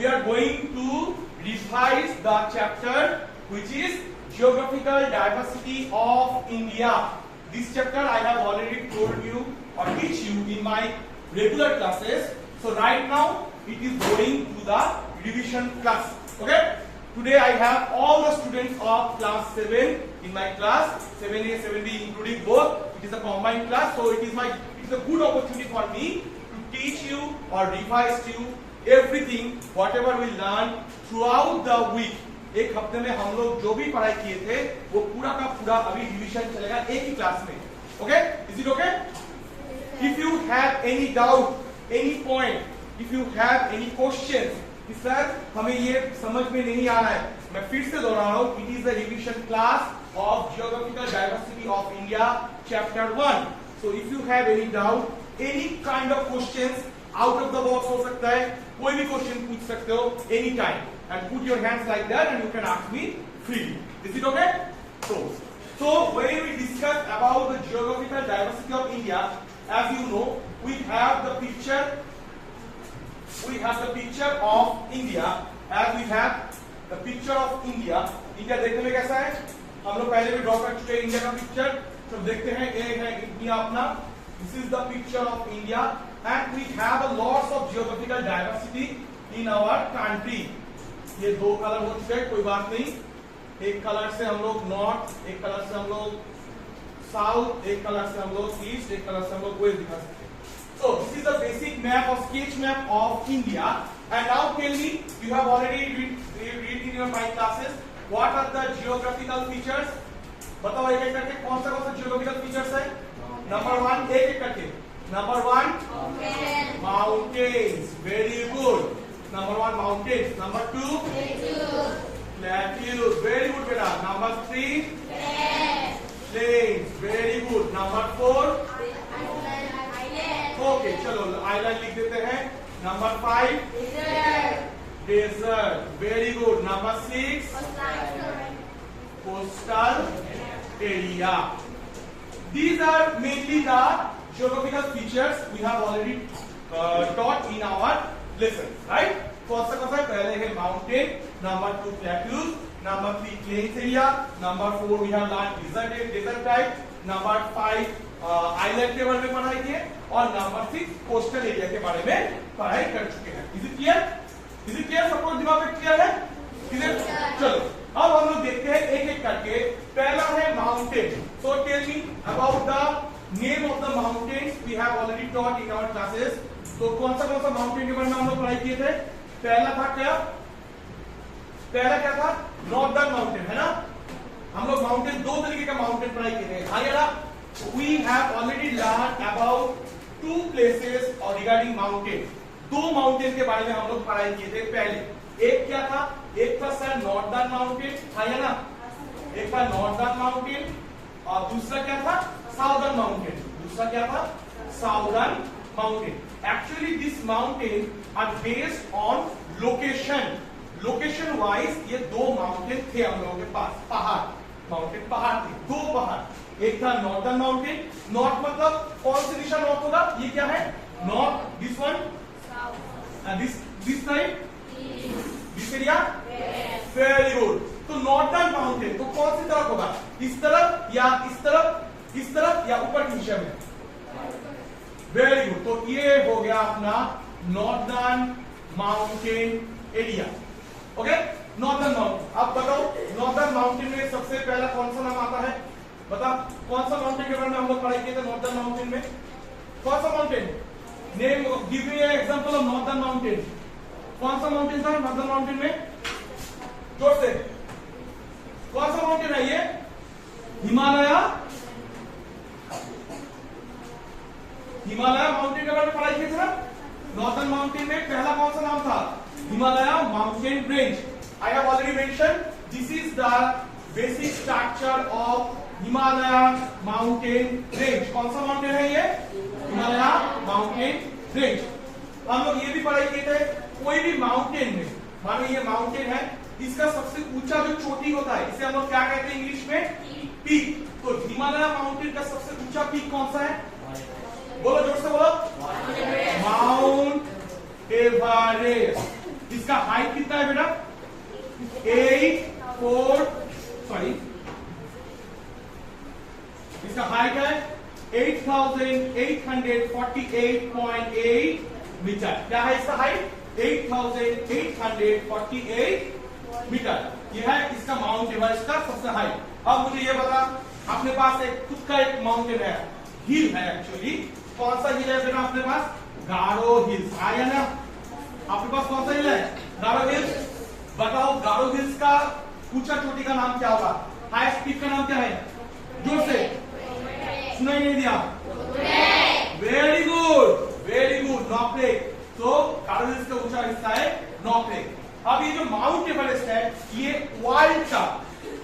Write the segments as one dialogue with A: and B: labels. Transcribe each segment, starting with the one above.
A: we are going to revise the chapter which is Geographical Diversity of India. This chapter I have already told you or teach you in my regular classes. So right now it is going to the revision class. Okay? Today I have all the students of class 7 in my class, 7A, 7B including both. It is a combined class, so it is a good opportunity for me to teach you or revise you everything whatever we learn throughout the week. एक हफ्ते में हम लोग जो भी पढ़ाई किए थे वो पूरा का पूरा अभी रिवीजन चलेगा एक ही क्लास में. Okay? Is it okay? If you have any doubt, any point, if you have any questions कि सर हमें ये समझ में नहीं आ रहा है, मैं फिर से दोहरा रहा हूं, it is the revision class of geographical diversity of India chapter 1. So if you have any doubt, any kind of questions, out of the box हो सकता है, कोई भी क्वेश्चन पूछ सकते हो any time. And put your hands like that and you can ask me freely. Is it okay? So when we discuss about the geographical diversity of India, as you know, we have the picture of India. As we have the picture of India. India देखने में कैसा है? हम लोग पहले भी draw कर चुके हैं इंडिया का पिक्चर. तो देखते हैं, ये है इंडिया अपना. This is the picture of India, and we have a lots of geographical diversity in our country. ये दो कलर हो चुके हैं, कोई बात नहीं. एक कलर से हम लोग नॉर्थ, एक कलर से हम लोग साउथ, एक कलर से हम लोग ईस्ट, एक कलर से हम लोग वेस्ट दिखा सकते हैं. So this is the basic map or sketch map of India. And now tell me, you have already read in your mind classes, what are the geographical features? बताओ एक एक करके कौन सा geographical features है? Number 1, एक एक करके. Number 1, mountains. Very good. Number 1, mountains. Number 2, plateaus. Very good, beta. Number 3, plains. Very good. Number 4, okay, चलो island लिख देते हैं. Number 5, desert. Very good. Number 6, coastal area. These are mainly the geographical features we have already taught in our lesson, right? कौन सा पहले है mountain, number 2 plateaus, number 3 plains area, number 4 we have learned desert type, number 5 island के बारे में पढ़ाई की है, और number 6 coastal area के बारे में पढ़ाई कर चुके हैं. Is it clear? Is it clear? सबको दिमाग में क्लियर है? चलो अब हम लोग देखते हैं एक एक करके. पहला है mountain. So tell me about the name of the mountains we have already taught in our classes. तो कौन सा माउंटेन के बारे में हम लोग पढ़ाई किए थे? पहला था क्या? पहला क्या था? नॉर्दर्न माउंटेन, है ना? हम लोग माउंटेन, दो तरीके का माउंटेन पढ़ाई किए थे. हाँ यार, we have already learned about 2 places और regarding mountain. 2 माउंटेन के बारे में हम लोग पढ़ाई किए थे. पहले एक क्या था? एक था सर नॉर्दर्न माउंटेन, हाँ या ना? एक था नॉर्दर्न माउंटेन और दूसरा क्या था? Southern mountain. दूसरा क्या था? Southern mountain. Actually this mountain are based on location. Location wise ये दो mountain थे हम लोगों के पास. पहाड़, mountain पहाड़ थे, 2 पहाड़. एक था northern mountain. North मतलब कौन सी दिशा north होगा? ये क्या है? North. This one? And this side? This area? Very good. तो northern mountain तो कौन सी तरफ होगा? इस तरफ या इस तरफ? इस तरफ या ऊपर की दिशा में? Very good. तो ये हो गया अपना northern mountain area. Okay, northern mountain. अब बताओ नॉर्दर्न माउंटेन में सबसे पहला कौन सा नाम आता है? बता, कौन सा माउंटेन के बारे में हम लोग पढ़ाई किए थे? नॉर्दर्न माउंटेन में कौन सा mountain? Name, give me an example of northern mountain. कौन सा माउंटेन था नॉर्दर्न माउंटेन में? जोर से. कौन सा माउंटेन है ये? हिमालय. हिमालय माउंटेन के बारे में पढ़ाई की थी ना? नॉर्दर्न माउंटेन में पहला कौन सा नाम था? Himalaya mountain range. I have already mention this is the basic structure of Himalaya mountain range. कौन सा माउंटेन है ये? Himalaya mountain range. हम लोग ये भी पढ़ाई किए थे, कोई भी माउंटेन में, मानो ये माउंटेन है, इसका सबसे ऊंचा जो चोटी होता है इसे हम लोग क्या कहते हैं इंग्लिश में? पीक. तो हिमालय माउंटेन का सबसे ऊंचा पीक कौन सा है? बोलो जोर से बोलो. Mount Everest. इसका इसका हाइट है 8,848.8 मीटर। क्या है इसका हाइट? 8,848 मीटर। यह है इसका माउंट एवरेस्ट का सबसे हाइट। अब मुझे ये बता, अपने पास एक खुद का एक माउंटेन है, हिल है एक्चुअली। कौन सा हिल है बेटा अपने पास? गारो हिल्स। आया ना आपके पास? कौन सा हिल है? गारो हिल्स। बताओ गारो हिल्स का ऊंचा चोटी का नाम क्या होगा? हाईएस्ट पीक का नाम क्या है? जोर से सुनाई नहीं दिया। वेरी गुड, वेरी गुड, नॉकलेक। तो गारो हिल्स का ऊंचा हिस्सा है नॉकलेक। अब ये जो माउंट एवरेस्ट है ये वर्ल्ड का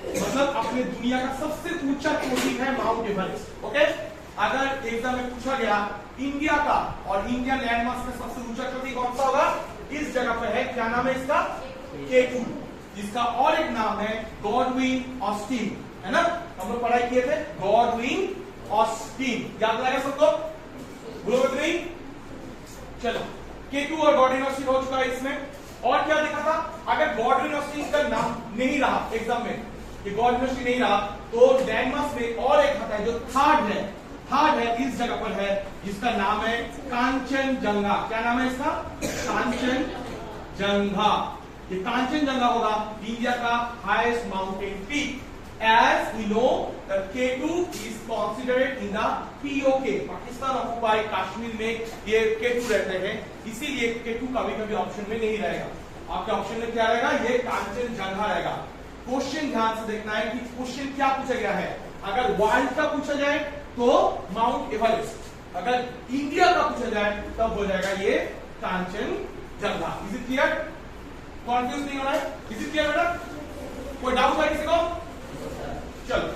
A: मतलब अपने दुनिया का सबसे ऊंचा चोटी है माउंट एवरेस्ट। ओके, अगर एग्जाम में पूछा गया इंडिया का और इंडिया लैंडमार्क का सबसे ऊंचा चोटी कौन सा होगा? इस जगह पे है, क्या नाम है इसका? K2। जिसका और एक नाम है गॉडविन ऑस्टिन, है ना? हम लोग पढ़ाई किए थे गॉडविन ऑस्टिन, याद रहेगा सबको? बोलो नहीं? चलो, K2 और गॉडविन ऑस्टिन हो चुका है इसमें। और क्या देखा था? अगर गॉडविन ऑस्टिन का नाम नहीं रहा एग्जाम में, कि गॉडविन ऑस्टिन नहीं रहा, तो लैंडमार्क में और एक आता है जो थर्ड है इस जगह पर है, जिसका नाम है कांचनजंगा। क्या नाम है इसका? कांचनजंगा। ये कांचनजंगा होगा इंडिया का highest mountain peak. As we know that K2 is considered in the POK, Pakistan occupied Kashmir में ये K2 रहते हैं, इसीलिए K2 कभी-कभी ऑप्शन में नहीं रहेगा। आपके ऑप्शन में क्या रहेगा? ये कांचनजंगा रहेगा। क्वेश्चन ध्यान से देखना है कि क्वेश्चन क्या पूछा गया है। अगर वर्ल्ड का पूछा जाए तो माउंट एवरेस्ट, अगर इंडिया का पूछा जाए तब हो जाएगा ये Kanchenjunga. Is it clear? Confuse नहीं होना है? इज इट क्लियर बेटा? कोई डाउट है किसी को? चलो,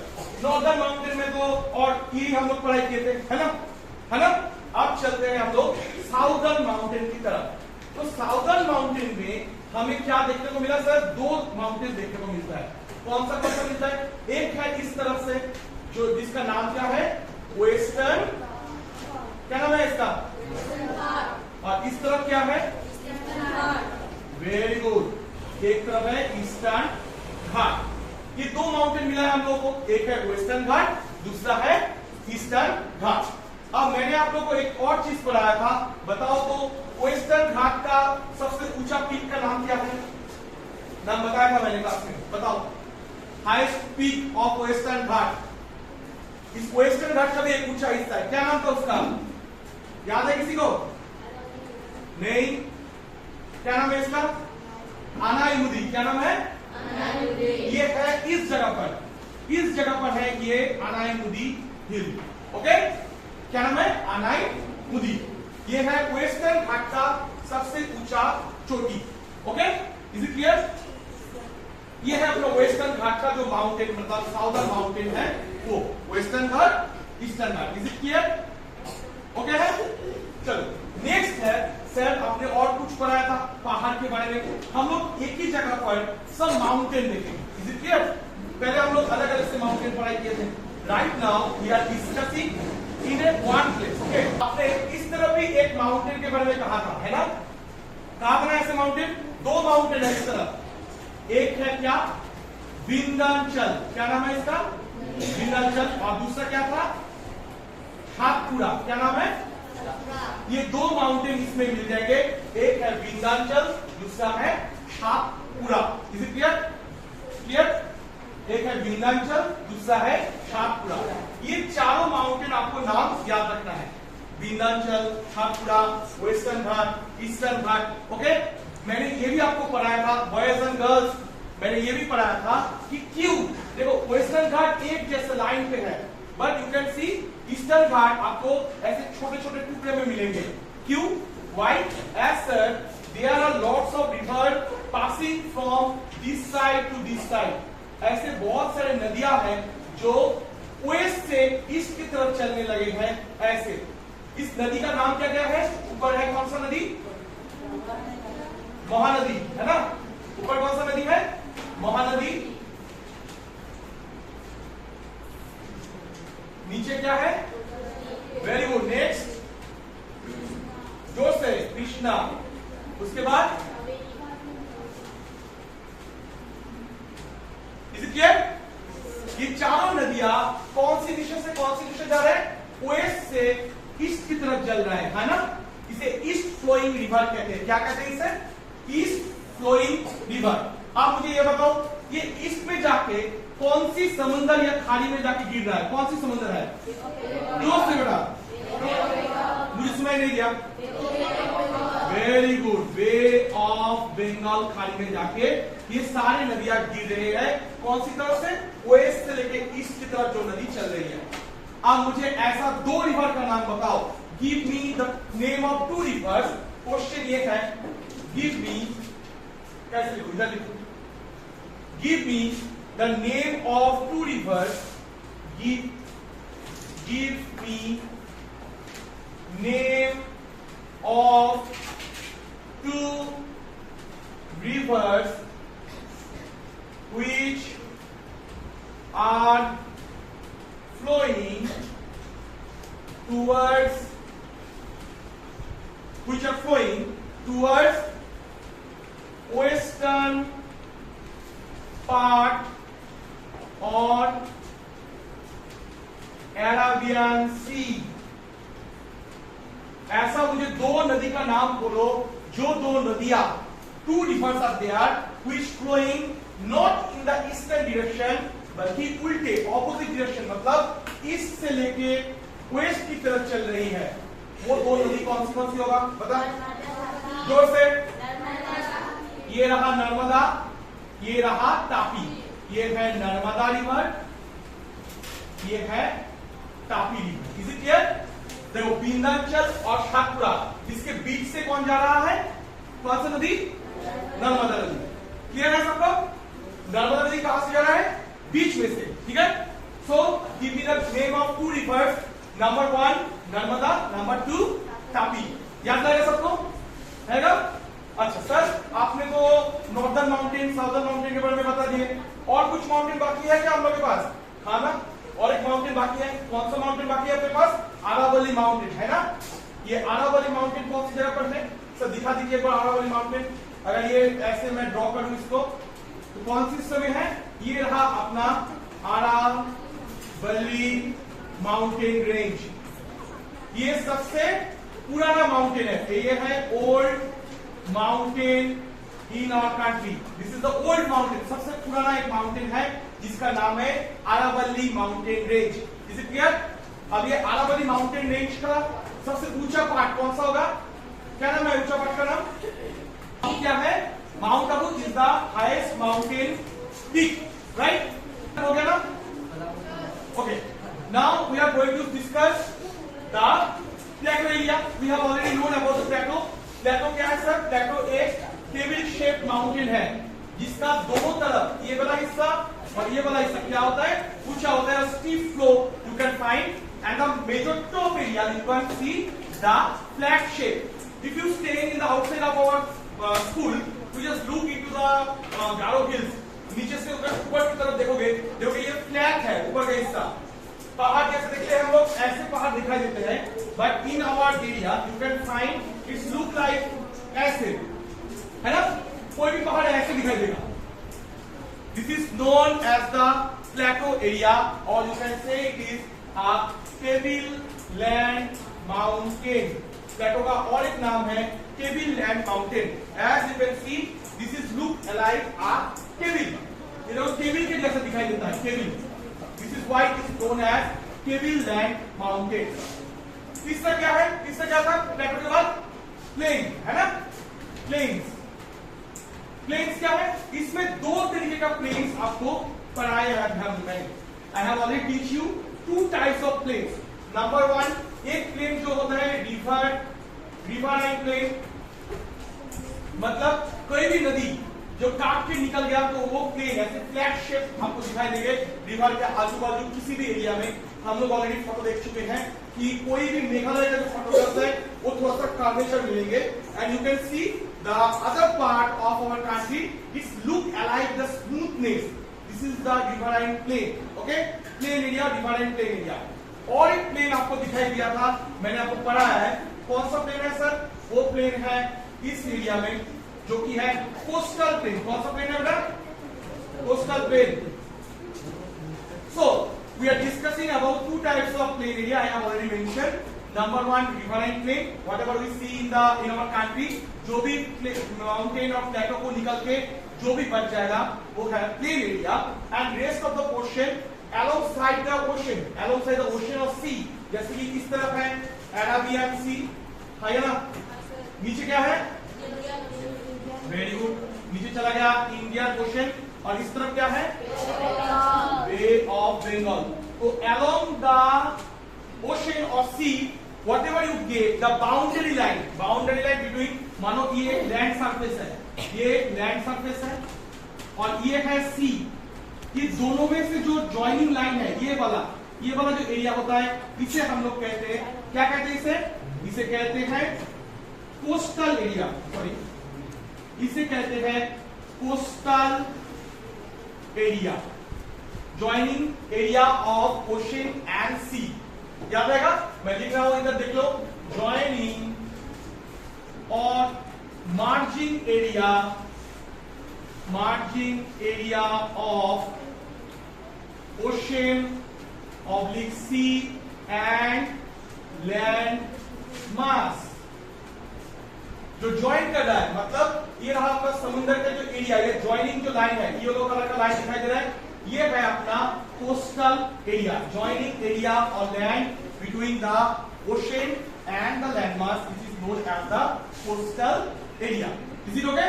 A: नॉर्दर्न माउंटेन में तो और ये हम लोग पढ़ाई किए थे, है ना? अब चलते हैं हम लोग साउदर्न माउंटेन की तरफ। तो साउदर्न माउंटेन में हमें क्या देखने को मिला सर? दो माउंटेन देखने को मिलता है। कौन सा मिलता है? एक है इस तरफ से जो जिसका नाम क्या है? वेस्टर्न। क्या नाम है इसका? और इस तरफ क्या है? वेरी गुड, एक तरफ है ईस्टर्न घाट। ये दो माउंटेन मिला है हम लोगों को, एक है वेस्टर्न घाट, दूसरा है ईस्टर्न घाट। अब मैंने आप लोगों को एक और चीज पढ़ाया था, बताओ तो वेस्टर्न घाट का सबसे ऊंचा पीक का नाम क्या है? नाम बताया था मैंने क्लास में, बताओ। हाईएस्ट पीक ऑफ वेस्टर्न घाट। इस वेस्टर्न घाट का भी एक ऊंचा हिस्सा है, क्या नाम था उसका? याद है किसी को? नहीं? क्या नाम है इसका? अनायमुदी। क्या नाम है? ये है इस जगह पर है ये अनायमुदी हिल। ओके, क्या नाम है? अनायमुदी। ये है वेस्टर्न घाट का सबसे ऊंचा चोटी। Okay, is it clear? ये है अपना वेस्टर्न घाट का जो माउंटेन मतलब साउदर्न माउंटेन है वो western Ghat, eastern Ghat. Is it clear? Okay है? चलो, नेक्स्ट है सर आपने और कुछ पढ़ाया था पहाड़ के बारे में। हम लोग एक ही जगह पर सब माउंटेन देखेंगे। Is it clear? पहले हम लोग अलग अलग से माउंटेन पढ़ाई किए थे। Right now we are discussing in a one place. Okay, आपने इस तरफ भी एक माउंटेन के बारे में कहा था, है ना? कहा था ऐसे माउंटेन? दो माउंटेन है इस तरफ। एक है क्या? विंध्याचल। क्या नाम है इसका? विंध्याचल। और दूसरा क्या था? सातपुड़ा। क्या नाम है? ये दो माउंटेन इसमें मिल जाएंगे, एक है विंध्याचल, दूसरा है Satpura. Is it clear? Clear? एक है विंध्याचल, दूसरा है सातपुड़ा। ये चारों माउंटेन आपको नाम याद रखना है, विंध्याचल, सातपुड़ा, वेस्टर्न घाट, ईस्टर्न घाट। ओके, मैंने ये भी आपको पढ़ाया था बॉयज एंड गर्ल्स, मैंने ये भी पढ़ाया था कि क्यों, देखो वेस्टर्न घाट एक जैसे लाइन पे है, but you can see eastern ghat आपको ऐसे छोटे छोटे टुकड़े में मिलेंगे। क्यों? Why? As sir there are lots of river passing from this side to this side. ऐसे बहुत सारे नदियां हैं जो वेस्ट से ईस्ट की तरफ चलने लगे हैं। ऐसे इस नदी का नाम क्या क्या है? ऊपर है कौन सा नदी? महानदी, है ना? ऊपर कौन सा नदी है? महानदी। नीचे क्या है? वेरी गुड, नेक्स्ट जो से कृष्णा, उसके बाद से कौन सी दिशा जा रहा है? वेस्ट से ईस्ट की तरफ चल रहा है ना? इसे ईस्ट फ्लोइंग रिवर कहते हैं। क्या कहते हैं इसे? East flowing river. आप मुझे ये बताओ, ये ईस्ट में जाके कौन सी समुद्र या खाड़ी में जाके गिर रहा है? कौन सी समुद्र है? जोर से बेटा, मुझे सुनाई नहीं दिया। Very good, bay of Bengal खाड़ी में जाके ये सारी नदियां गिर रही है। कौन सी तरफ से? वेस्ट से लेके ईस्ट की तरफ जो नदी चल रही है। अब मुझे ऐसा दो रिवर का नाम बताओ। Give me the name of two rivers. Question ये है, गिव मी, कैसे लिखूं? इधर लिखूं, give me the name of two rivers. Give me name of two rivers which are flowing towards western part on Arabian Sea। ऐसा मुझे दो नदी का नाम बोलो, जो दो नदियां, two rivers are there which flowing not in the eastern direction बल्कि उल्टे ऑपोजिट डायरेक्शन, मतलब ईस्ट से लेके वेस्ट की तरफ चल रही है। वो दो नदी कौन सी होगा? बता जोर से। ये रहा नर्मदा, ये रहा तापी। ये है नर्मदा रिवर, ये है Tapi river. Is it clear? देखो, विंध्याचल और सातपुड़ा, इसके बीच से कौन जा रहा है? कौन सी नदी? नर्मदा नदी। क्लियर है सबको? नर्मदा नदी कहां से जा रहा है? बीच में से। ठीक है? So give me the name of two rivers. Number 1 Narmada, number 2 Tapi. याद रहेगा सबको? है ना? अच्छा सर, आपने तो नॉर्दर्न माउंटेन, साउदर्न माउंटेन के बारे में बता दिए। और कुछ माउंटेन बाकी है क्या हम लोग के पास? हाँ ना? और एक माउंटेन बाकी है। कौन सा माउंटेन बाकी है आपके पास? आरावली माउंटेन, है ना? ये आरावली माउंटेन कौन सी जगह पर है? सर दिखा दीजिए एक बार आरावली माउंटेन। अगर ये ऐसे मैं ड्रॉ करूं इसको, तो कौन सी हिस्से में है? ये रहा अपना आरावली माउंटेन रेंज। ये सबसे पुराना माउंटेन है। ये है old mountain in our country. This is the old mountain. सबसे पुराना एक माउंटेन है जिसका नाम है Aravalli mountain range. Is it clear? अब ये आरावली माउंटेन रेंज का सबसे ऊंचा पार्ट कौन सा होगा? क्या नाम है ऊंचा पार्ट का नाम? क्या है? Mount Abu is the highest mountain peak, right? हो गया ना? Okay, now we are going to discuss the plateau area. We have already known about the plateau. Plateau क्या है सर? प्लेटो एक टेबल शेप माउंटेन है जिसका दोनों तरफ, ये वाला हिस्सा और ये वाला हिस्सा क्या होता है? ऊंचा होता है। Steep flow you can find and the major top area you can see the flat shape. If you stay in the outside of our school, you just look into the Garo hills. नीचे से ऊपर की तरफ देखोगे ये flat है, ऊपर का हिस्सा। पहाड़ जैसे देखते हैं हम लोग, ऐसे पहाड़ दिखाई देते हैं, but in our area you can find its look like ऐसे, है ना? कोई भी पहाड़ ऐसे दिखाई देगा। This is known as the plateau area, और you can say it is a tableland mountain। Plateau का और एक नाम है tableland mountain। As you can see, this is look like a table। ये लोग टेबल के जैसा दिखाई देता है, table. This is why it is known as tableland mountain। तीसरा क्या है? तीसरा क्या था प्लेटो के बाद? प्लेन, है ना? प्लेन्स। प्लेन्स क्या है? इसमें दो तरीके का प्लेन्स आपको पढ़ाया है। I have already teach you two types of plains। Number 1, एक प्लेन जो होता है रिवरलाइन प्लेन, मतलब कोई भी नदी जो काट के निकल गया तो वो प्लेन ऐसे फ्लैट शेप आपको दिखाई देंगे रिवर के आजू बाजू किसी भी एरिया में। हम लोग ऑलरेडी फोटो देख चुके हैं कि कोई भी मेघालय का जो फोटोग्राफ है वो थोड़ा सा कर्वेचर मिलेंगे। And you can see the other part of our country its look alike the smoothness. This is the riverine plain. Okay, plain area, riverine plain area. और एक प्लेन आपको दिखाई दिया था, मैंने आपको पढ़ाया है। कौन सा प्लेन है सर? वो प्लेन है इस एरिया में जो कि है कोस्टल प्लेन। कौन सा प्लेन है बेटा? Coastal plain. So we are discussing about two types of plain area. I have already mentioned. Number one, riverine plain, whatever we see in our country, जो भी mountain और plateau को निकल के जो भी बच जाएगा वो है plain area. And rest of the portion alongside the ocean or sea, जैसे कि इस तरफ है Arabian Sea, है ना? नीचे क्या है? Very good. नीचे चला गया इंडियन ओशन और इस तरफ क्या है? बे ऑफ बंगाल. तो along the ocean or sea, whatever you get, the boundary line between, मानो ये लैंड सरफेस है, ये लैंड सरफेस है और ये है सी. ये दोनों में से जो ज्वाइनिंग लाइन है, ये वाला जो एरिया होता है, इसे हम लोग कहते हैं, क्या कहते हैं इसे कहते हैं कोस्टल एरिया. सॉरी, इसे कहते हैं coastal area, joining area of ocean and sea. याद रहेगा, मैं लिख रहा हूं, इधर देख लो. ज्वाइनिंग और margin area of ocean oblique sea and land mass. जो ज्वाइन कर रहा है, मतलब ये रहा आपका समुद्र का जो एरिया, ये ज्वाइनिंग जो लाइन है, येलो कलर का लाइन दिखाई दे रहा है, ये है अपना कोस्टल एरिया, ज्वाइनिंग एरिया और land between the ocean and the land mass, which is known as the coastal area. Is it okay?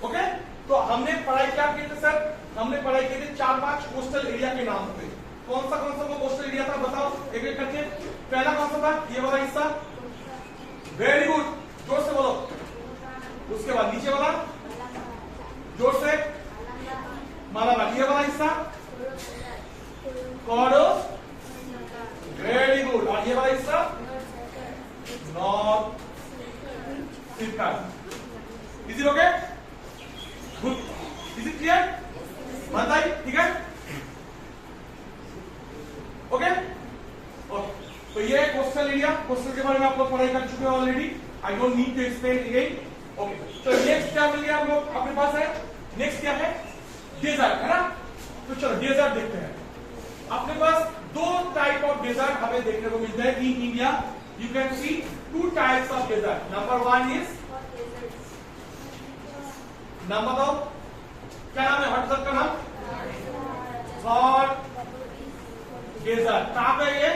A: Okay. तो हमने पढ़ाई क्या की थी सर? हमने पढ़ाई की थी 4-5 कोस्टल एरिया के नाम पे. कौन सा वो कोस्टल एरिया था बताओ एक एक करके. पहला कौन सा था? ये वाला हिस्सा. वेरी गुड, जोर से बोलो. उसके बाद नीचे वाला, जोर से. मालाबार. ये वाला हिस्सा कोडो. Very good. और ये वाला हिस्सा north Sikkim. Is it okay? Good. Is it clear? मानता है? ठीक है. ओके. तो ये कोस्टल एरिया, कोस्टल के बारे में आप लोग पढ़ाई कर चुके हो already. I don't need to explain again. Okay. तो नेक्स्ट क्या मिल गया हम लोग अपने पास है? नेक्स्ट क्या है? डेजर्ट, है ना? तो चलो डेजर्ट देखते हैं. अपने पास दो टाइप ऑफ डेजर्ट हमें देखने को मिलता है in India. You can see two types of desert. Number one is, नाम बताओ, क्या नाम है हॉट डेजर्ट का नाम? Hot desert. कहां पे ये?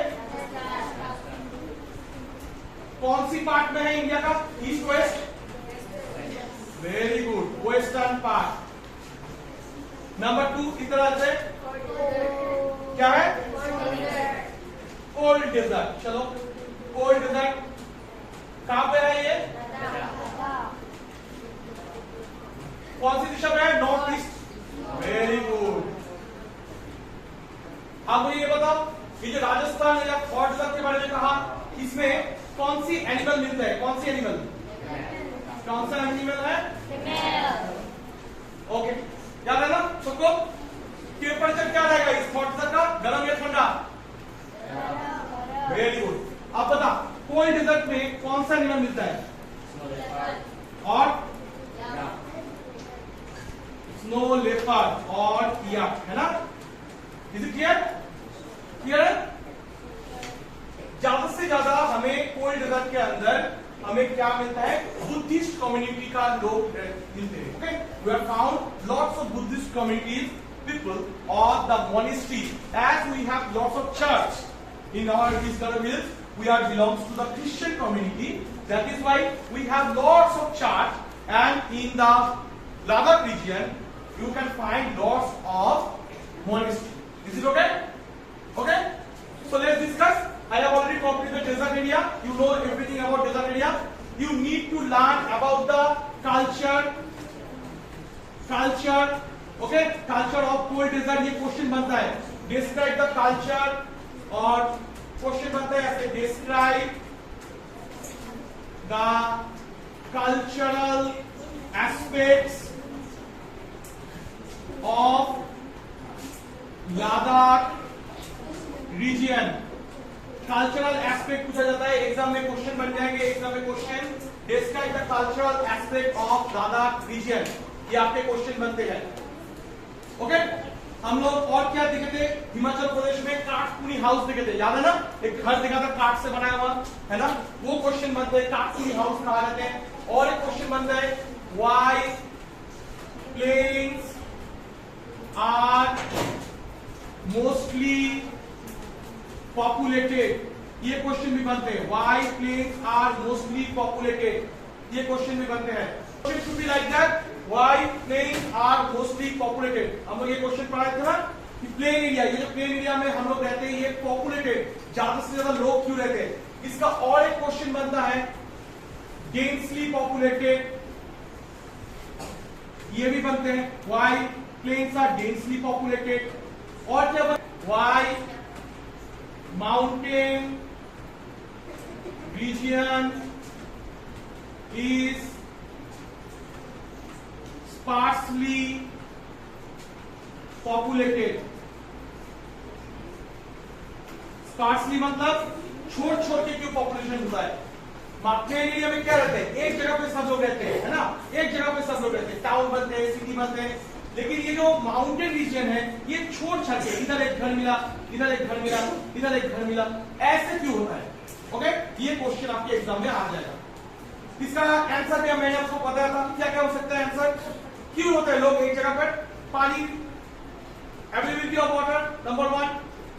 A: कौन सी पार्ट में है इंडिया का? East west? Very good, western part. Number 2 इस तरह से क्या है? Cold desert. चलो, कोल्ड डेजर्ट कहां पे है ये? कौन सी दिशा में है? North east. Very good. अब मुझे ये बताओ, ये जो राजस्थान या हॉट डेजर्ट के बारे में कहा, इसमें कौन सी एनिमल मिलता है? कौन सी एनिमल? कौन सा एनिमल है? ओके. याद है ना सबको? टेम्परेचर क्या रहेगा इस हॉट डेजर्ट का? गर्म या ठंडा? Very good. अब बता, कोल्ड डेजर्ट में कौन सा एनिमल मिलता है? और स्नो लेपर्ड और याक, है ना? Is it clear? क्लियर है? ज्यादा से ज्यादा हमें कोल्ड डेजर्ट के अंदर हमें क्या मिलता है? बुद्धिस्ट कम्युनिटी का लोग मिलते हैं. Okay. We have found lots of Buddhist communities people or the monastery. As we have lots of church in our Viscara village, we are belongs to the Christian community. That is why we have lots of church, and in the Ladakh region you can find lots of monastery. Is it okay? Okay. So let's discuss. I have already completed the desert area. You know everything about desert area. You need to learn about the culture. Okay, culture of cold desert. ये question बनता है. Describe the culture, और question बनता है ऐसे, describe the cultural aspects of Ladakh region. Cultural aspect पूछा जाता है, एग्जाम में क्वेश्चन बन जाएंगे. एग्जाम में question, describe the cultural aspect of Ladakh region. ये आपके क्वेश्चन बनते हैं. ओके. हम लोग और क्या देखे थे, हिमाचल प्रदेश में काठपुनी हाउस देखे थे, याद है ना, एक घर देखा था काठ से बनाया हुआ, है ना, वो क्वेश्चन बनते हैं काठपुनी हाउस कहा जाते हैं। और एक क्वेश्चन बनता है why plains are mostly populated, ये क्वेश्चन भी बनते हैं, why plains are mostly populated, ये क्वेश्चन भी बनते हैं। Question should be like that, why plains are mostly populated. हम लोग ये क्वेश्चन पढ़ा थे ना कि प्लेन एरिया, ये जो प्लेन एरिया में हम लोग रहते हैं ये पॉपुलेटेड, ज्यादा से ज्यादा लोग क्यों रहते हैं। इसका और एक क्वेश्चन बनता है डेंसली पॉपुलेटेड, ये भी बनते हैं, why plains are densely populated. और क्या बनता है, why mountain region is sparsely populated, sparsely मतलब छोड़ छोड़ के क्यों पॉपुलेशन होता है। प्लेन एरिया में क्या रहते हैं, एक जगह पे सब लोग रहते हैं, है ना, एक जगह पे सब लोग रहते हैं, टाउन बनते हैं, सिटी बनते हैं। लेकिन ये जो माउंटेन रीजन है ये छोड़ छाड़ के, इधर एक घर मिला, इधर एक घर मिला, इधर एक घर मिला, ऐसे क्यों होता है। ओके, ये क्वेश्चन आपके एग्जाम में आ जाएगा। इसका आंसर भी मैंने आपको बताया था, क्या क्या हो सकता है आंसर, क्यों होता है लोग एक जगह पर। पानी, availability of water, number 1,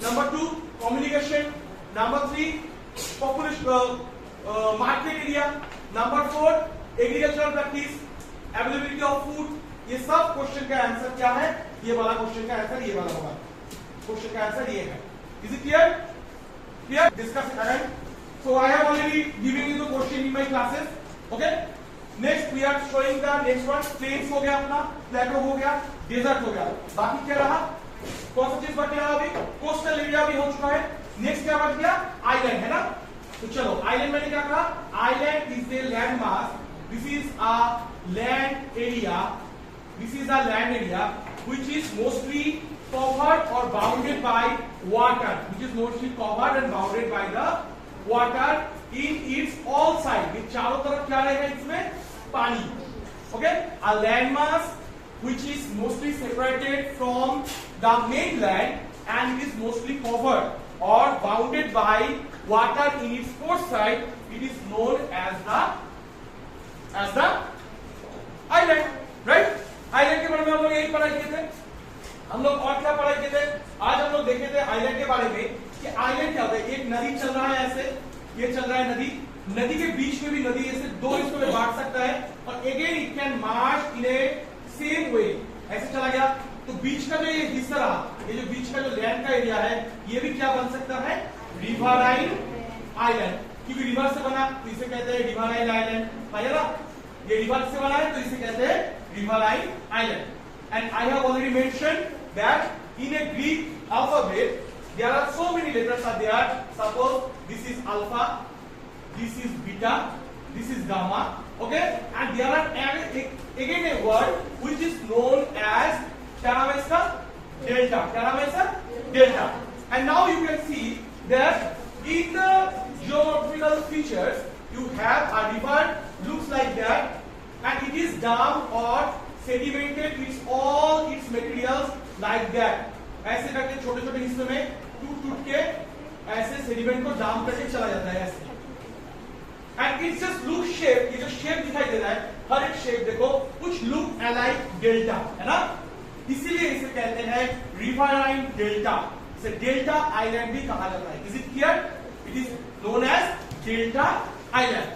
A: number 2 communication, number 3 population, market area, number 4 agricultural practice, availability of food. ये सब क्वेश्चन का आंसर क्या है, ये वाला क्वेश्चन का आंसर ये वाला होगा, क्वेश्चन का आंसर ये है। Is it clear, clear, discuss again. So I have already given you the question in my classes. Okay, next we are showing the next one, plains हो गया अपना, plateau हो गया, desert हो गया, बाकी क्या रहा, कौन सा चीज बच गया अभी, कोस्टल एरिया भी हो चुका है। नेक्स्ट क्या बच गया, आइलैंड, है ना। तो चलो आइलैंड मैंने क्या कहा, island is a land mass, this is a land area, this is a land area which is mostly covered or bounded by water, which is mostly covered and bounded by the water in its all side, ये चारों तरफ क्या रहेगा इसमें, पानी। Okay, a landmass which is mostly separated from the mainland and is mostly covered or bounded by water in its four side, it is known as the island, right? Island के बारे में हम लोग यही पढ़ाई किए थे। हम लोग और क्या पढ़ाई किए थे, आज हम लोग देखे थे आइलैंड के बारे में कि आइलैंड क्या होता है, एक नदी चल रहा है ऐसे, ये चल रहा है नदी, नदी के बीच में भी नदी ऐसे दो हिस्सों में बांट सकता है, और again it can March in A same way, ऐसे चला गया। तो बीच का जो ये हिस्सा रहा, ये जो बीच का जो लैंड का एरिया है, ये भी क्या बन सकता है, रिवराइन आइलैंड, क्योंकि रिवर से बना तो इसे कहते हैं रिवराइन आइलैंड, पाया ना, ये रिवर से बना है तो इसे कहते हैं riverine island. And I have already mentioned that in A Greek alphabet there are so many letters are there, suppose this is alpha, this is beta, this is gamma, okay, and there are again a word which is known as, क्या नाम है इसका, delta, क्या नाम है इसका, delta। And now you can see that in the geographical features you have a river looks like that, and it is dammed or sedimented with all its materials like that, ऐसे करके छोटे छोटे हिस्सों में टूट टूट के ऐसे सेडिमेंट को डाम करके चला जाता है ऐसे। And it's just look shape, ये जो शेप दिखाई दे रहा है, हर एक शेप देखो कुछ लुक अलाइक डेल्टा, है ना, इसीलिए इसे कहते हैं रिवराइन डेल्टा, इसे डेल्टा आइलैंड भी कहा जाता है। Is it clear, it is known as delta island.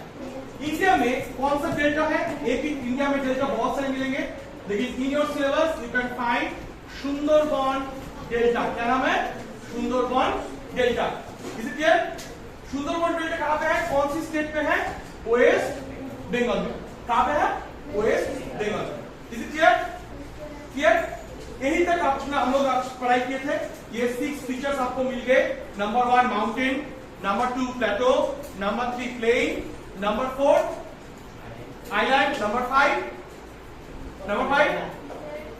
A: India में कौन सा डेल्टा है, एक ही इंडिया में डेल्टा बहुत सारे मिलेंगे, लेकिन in your syllabus you can find Sundarban delta, क्या नाम है, Sundarban delta. Is it clear, Sundarban delta कहां पे है, कौन सी स्टेट में है, वेस्ट बंगाल में, कहां पे है, वेस्ट बंगाल में। इज इट क्लियर, क्लियर, यही तक हम लोग पढ़ाई किए थे। ये 6 फीचर्स आपको मिल गए, number 1 mountain, number 2 plateau, number 3 plain, number 4 island, number 5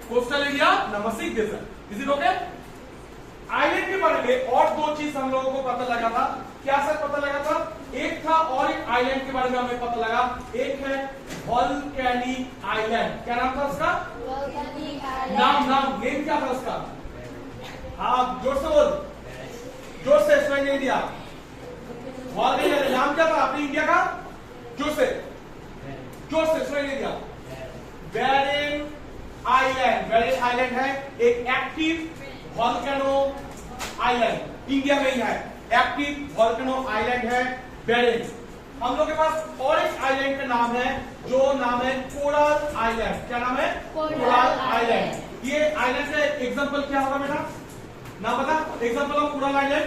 A: coastal area, number 6 desert. Is it okay. Island के बारे में और 2 चीज हम लोगों को पता लगा था, क्या सर पता लगा था, एक था और एक आइलैंड के बारे में हमें पता लगा, एक है वोल्केनिक आइलैंड, क्या नाम था उसका, नेम क्या था उसका, हाँ जोर से बोल, जोर से, सुनाई नहीं दिया। वॉल्केनो नाम क्या था अपने इंडिया का? जोर से, जोर से, सुनाई नहीं दिया। बैरेन आइलैंड, बैरेन आइलैंड है एक एक्टिव वॉल्केनो आइलैंड, इंडिया में ही है, एक्टिव वॉल्केनो आइलैंड है बैरेन। हम लोग के पास और एक आइलैंड का नाम है, जो नाम है कोरल आइलैंड। क्या नाम है? Coral island. ये आइलैंड का एग्जांपल क्या होगा बेटा? ना पता? Example of coral island,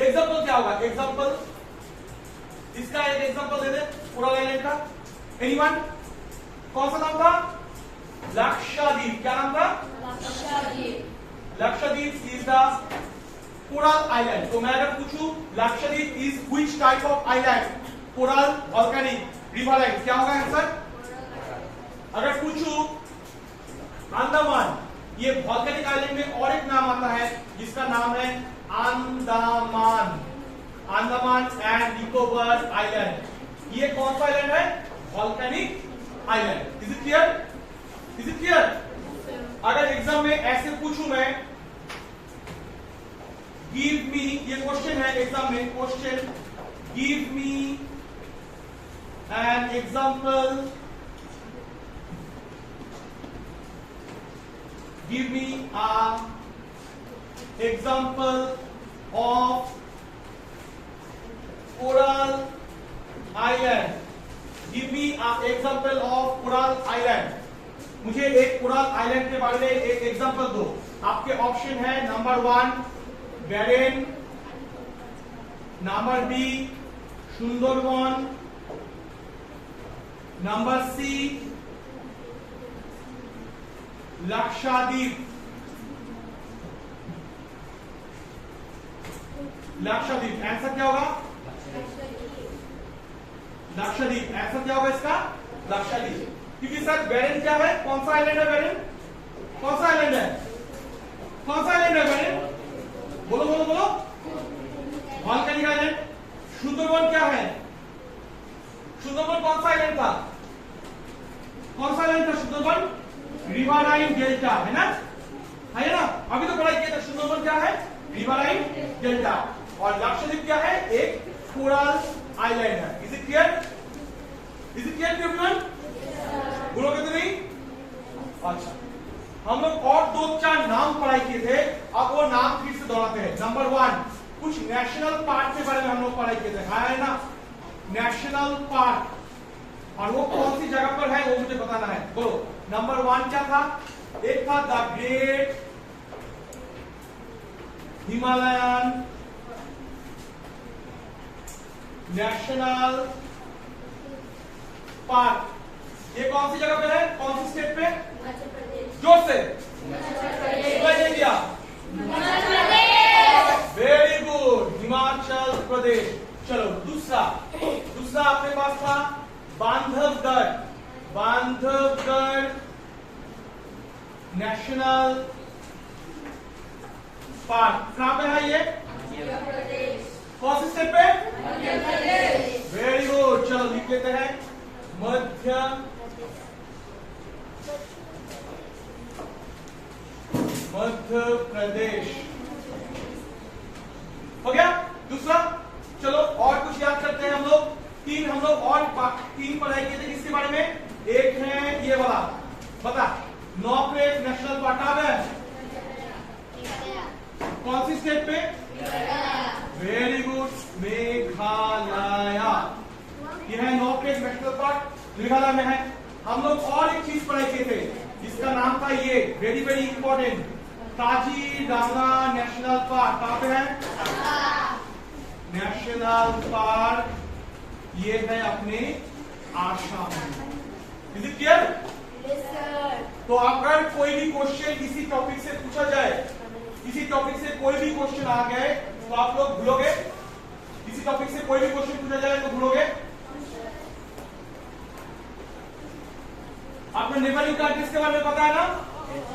A: example क्या होगा? एग्जांपल इसका एक एग्जांपल दे दे कोरल आइलैंड का। एनीवन? कौन सा नाम था? लक्षद्वीप। क्या नाम था? Lakshadweep. Lakshadweep is the coral island. तो मैं अगर पूछूं Lakshadweep is which type of island? Coral volcanic riverine. क्या होगा आंसर? अगर पूछूं अंडमान, ये वॉल्केनिक आइलैंड में और एक नाम आता है जिसका नाम है अंडमान, अंडमान एंड निकोबार आइलैंड। ये कौन सा आइलैंड है? Volcanic island. Is it clear? Is it clear? अगर एग्जाम में ऐसे पूछूं मैं, गिव मी, ये क्वेश्चन है एग्जाम में, question give me an example, give me a example of coral island, give me a example of coral island. मुझे एक कोरल आइलैंड के बारे में एक एग्जांपल दो। आपके ऑप्शन है number 1 Barren, number B Sundarban, number C Lakshadweep. Lakshadweep answer क्या होगा? लक्षद्वीप आंसर क्या होगा इसका? लक्षद्वीप। क्योंकि सर बैरेन क्या है? कौन सा आइलैंड है बैरेन? कौन सा आइलैंड है? कौन सा आइलैंड है बैरेन? बोलो बोलो बोलो। Volcanic island. सुंदरबन क्या है? सुंदरबन कौन सा आइलैंड था? कौन सा आइलैंड था सुंदरबन? रिवरलाइन डेल्टा, है ना? है ना? अभी तो पढ़ाई किया था। सुंदरबन क्या है? रिवरलाइन डेल्टा। और लक्षद्वीप क्या है? एक कोरल आइलैंड है। Is it clear? Is it clear everyone? बोलोगे तो नहीं? अच्छा, हम लोग और 2-4 नाम पढ़ाई किए थे, अब वो नाम फिर से दोहराते हैं। नंबर 1 कुछ नेशनल पार्क के बारे में हम लोग पढ़ाई किए थे, है ना? नेशनल पार्क, और वो कौन सी जगह पर है वो मुझे बताना है। बोलो नंबर 1 क्या था? एक था the great Himalayan national park. ये कौन सी जगह पे है? कौन सी स्टेट पे? जोर से, India. Very good, Himachal Pradesh. चलो दूसरा, दूसरा अपने पास था बांधवगढ़, बांधवगढ़ नेशनल पार्क। कहां पे है ये? कौन सी स्टेट पे? वेरी गुड, चलो लिख लेते हैं मध्य प्रदेश। हो गया दूसरा। चलो और कुछ याद करते हैं हम लोग। हम लोग और 3 पढ़ाई किए थे किसके बारे में? एक है ये वाला, बता, नॉर्थ नेशनल पार्क कहां है? कौन सी स्टेट पे? Very good, Meghalaya. ये है नॉर्थ नेशनल पार्क, मेघालय में है। हम लोग और एक चीज पढ़ाई किए थे जिसका नाम था ये, very very important, Kaziranga national park. कहां पे है? नेशनल पार्क ये है अपने आसाम में। Is it clear? तो अगर कोई भी क्वेश्चन इसी टॉपिक से पूछा जाए, इसी टॉपिक से कोई भी क्वेश्चन आ गए तो आप लोग भूलोगे? इसी टॉपिक से कोई भी क्वेश्चन पूछा जाए तो भूलोगे? आपको नेबरिंग कंट्रीज के बारे में पता है ना?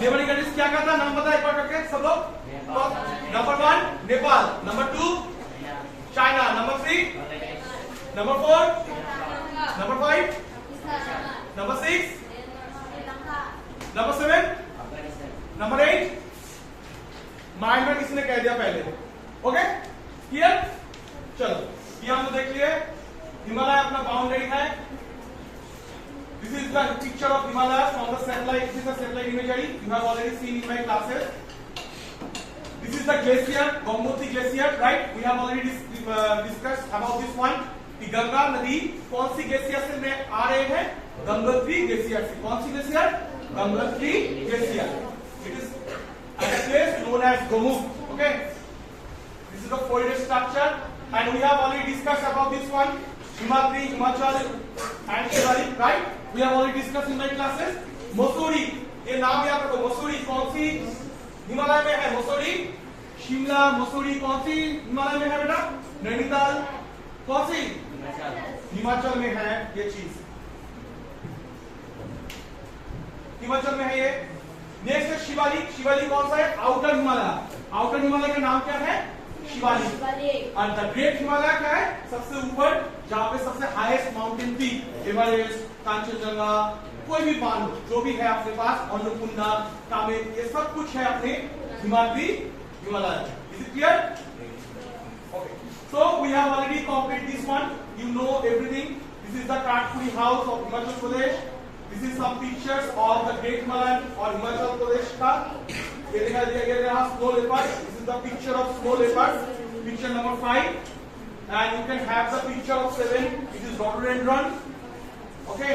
A: नेबरिंग कंट्रीज क्या कहता है? नाम पता है एक बार करके सब लोग? Number 1 Nepal, number 2 China, number 3, number 4, number 5, number 6, number 7, number 8, mind में किसने कह दिया पहले। Okay clear. चलो ये हम देख लिए हिमालय अपना बाउंड्री है। This is the picture of Himalaya from the satellite. This is the satellite imagery you have already seen in my classes. This is the glacier, Gangotri glacier, right? We have already discussed about this one. कि गंगा नदी कौन सी glacier से में आ रहे हैं? Gangotri glacier से। कौन सी glacier? Gangotri glacier. It is at a place known as Gomukh. Okay. This is the folded structure, and we have already discussed about this one. Himadri, Himachal, and Shivalik, right? We have already discussed in my classes. Mussoorie, ये नाम याद रखो। मसूरी कौन सी हिमालय में है? मसूरी, शिमला, मसूरी कौन सी हिमालय में है बेटा? नैनीताल कौन सी? हिमाचल में है ये चीज, हिमाचल में है ये। नेक्स्ट है शिवालिक। शिवालिक कौन सा है? आउटर हिमालय। आउटर हिमालय का नाम क्या है? शिवालिक। और द ग्रेट हिमालय क्या है? सबसे ऊपर, जहां पे सबसे highest mountain peak, Everest, Kanchenjunga, कोई भी मान जो भी है आपके पास, अन्नपूर्णा, कामेट, ये सब कुछ है अपने Himadri Himalaya. Is it clear? Okay, so we have already completed this one. You know everything. This is the Katpuri house of Himachal Pradesh. This is some pictures of the Great Himalayan or Himachal Pradesh का। ये दिखा दिया गया है snow leopard. This is the picture of snow leopard. Picture number 5. And you can have the picture of 7. It is rhododendron. Okay.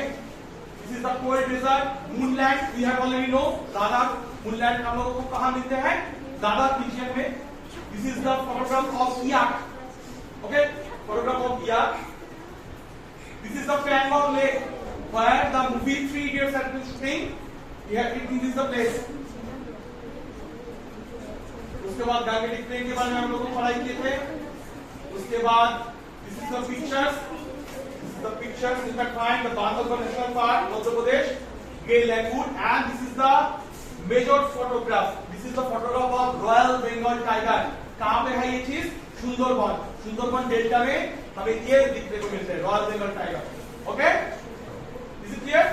A: This is the cold desert. Moonland. We have already know. Ladakh. Moonland हम लोगों को कहाँ मिलते हैं? Ladakh region में। This is the photograph of Yak. Okay. Photograph of Yak. This is the Pangong Lake, where the movie 3 Idiots has been shooting. Here it is the place. उसके बाद Gangetic plane के बारे में हम लोग पढ़ाई किए थे। उसके बाद this is the pictures. This is the pictures you can find the Bandhavgarh National Park, Madhya Pradesh, Gale Lagoon, and this is the major photograph. This is the photograph of Royal Bengal Tiger. कहाँ पे है ये चीज? Sundarban. Sundarban delta में हमें ये दिखने को मिलते हैं, royal Bengal tiger. Okay, is it clear?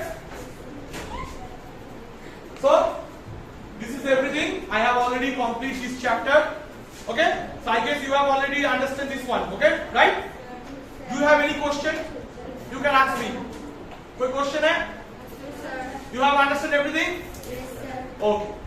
A: So this is everything. I have already complete this chapter. Okay, so I guess you have already understand this one. Okay, right? Do you have any question? You can ask me. कोई question है? You have understand everything? Okay.